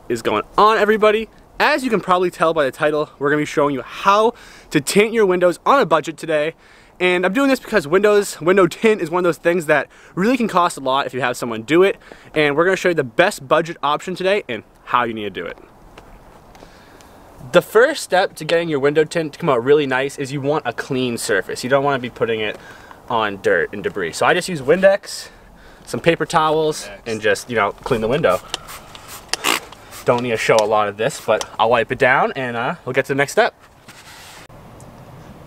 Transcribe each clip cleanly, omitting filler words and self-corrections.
is going on, everybody? As you can probably tell by the title, we're gonna be showing you how to tint your windows on a budget today. And I'm doing this because window tint is one of those things that really can cost a lot if you have someone do it. And we're gonna show you the best budget option today and how you need to do it. The first step to getting your window tint to come out really nice is you want a clean surface. You don't want to be putting it on dirt and debris. So I just use Windex, some paper towels, and just, you know, clean the window. Don't need to show a lot of this, but I'll wipe it down and we'll get to the next step.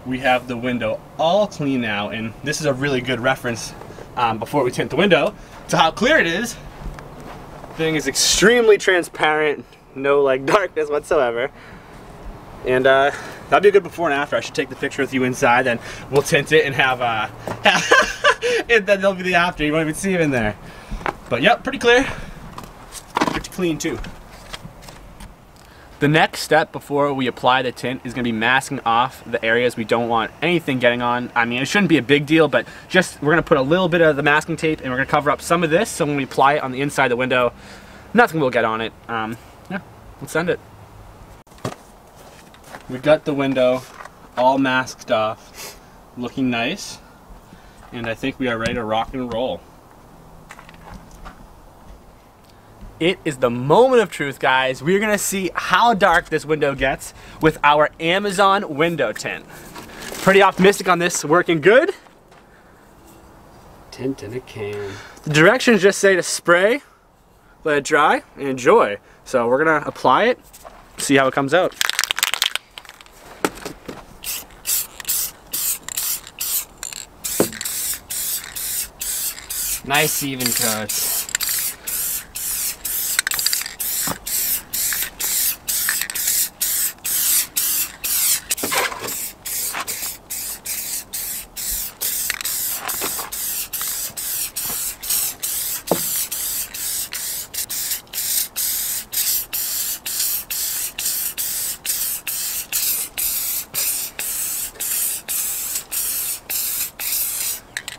We have the window all clean now, and this is a really good reference before we tint the window to how clear it is. The thing is extremely transparent, no like darkness whatsoever. And that'd be a good before and after. I should take the picture with you inside, then we'll tint it and have and then there'll be the after. You won't even see it in there. But yep, pretty clear. Pretty clean too. The next step before we apply the tint is going to be masking off the areas we don't want anything getting on. I mean, it shouldn't be a big deal, but just we're going to put a little bit of the masking tape and we're going to cover up some of this, so when we apply it on the inside of the window, nothing will get on it. Yeah, let's send it. We've got the window all masked off, looking nice, and I think we are ready to rock and roll. It is the moment of truth, guys. We're gonna see how dark this window gets with our Amazon window tint. Pretty optimistic on this working good. Tint in a can. The directions just say to spray, let it dry, and enjoy. So we're gonna apply it, see how it comes out. Nice even coats.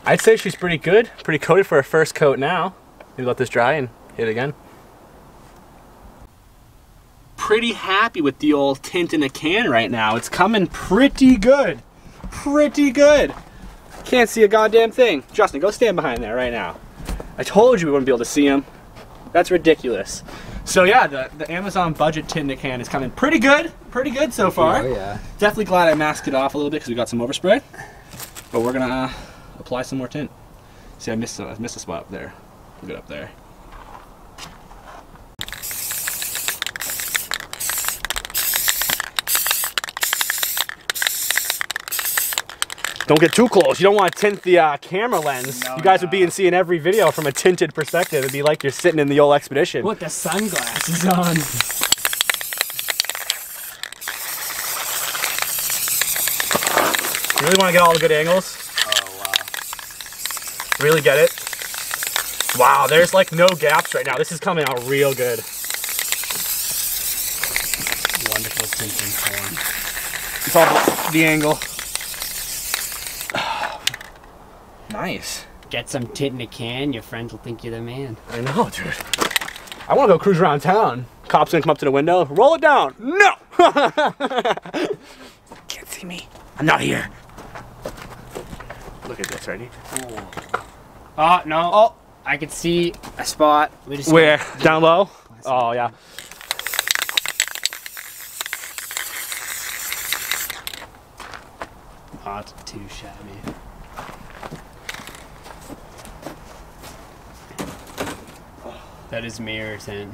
I'd say she's pretty good, pretty coated for her first coat now. Maybe let this dry and hit it again. Pretty happy with the old tint in a can right now. It's coming pretty good. Pretty good. Can't see a goddamn thing. Justin, go stand behind there right now. I told you we wouldn't be able to see him. That's ridiculous. So yeah, the Amazon budget tint in a can is coming pretty good so far. Oh yeah. Definitely glad I masked it off a little bit because we got some overspray. But we're gonna apply some more tint. See, I missed a spot up there. We'll get up there. Don't get too close. You don't want to tint the camera lens. No, you guys would be seeing every video from a tinted perspective. It'd be like you're sitting in the old Expedition. Put the sunglasses on. You really want to get all the good angles? Really get it? Wow, there's like no gaps right now. This is coming out real good. Wonderful tinting form. It's all the angle. Nice. Get some tint in a can, your friends will think you're the man. I know, dude. I want to go cruise around town. Cop's gonna come up to the window. Roll it down. No! Can't see me. I'm not here. Look at this, ready? Oh. Oh, no. Oh, I could see a spot. Where? Down low? Oh, yeah. Not too shabby. That is mirror tint.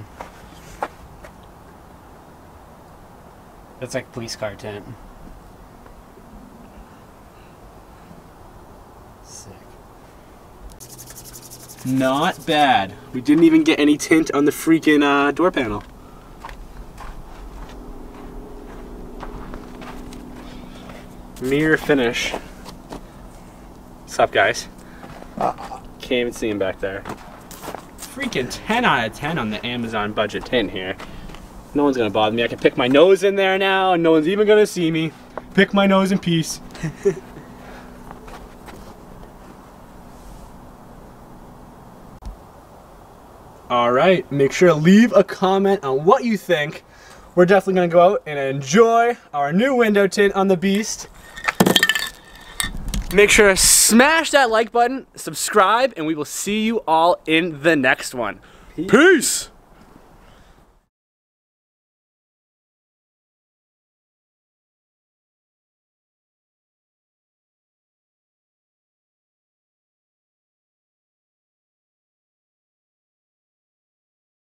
That's like police car tint. Not bad. We didn't even get any tint on the freaking door panel. Mirror finish. What's up, guys? Can't even see him back there. Freaking 10 out of 10 on the Amazon budget tint here. No one's gonna bother me. I can pick my nose in there now and no one's even gonna see me. Pick my nose in peace. All right, make sure to leave a comment on what you think. We're definitely gonna go out and enjoy our new window tint on the Beast. Make sure to smash that like button, subscribe, and we will see you all in the next one. Peace.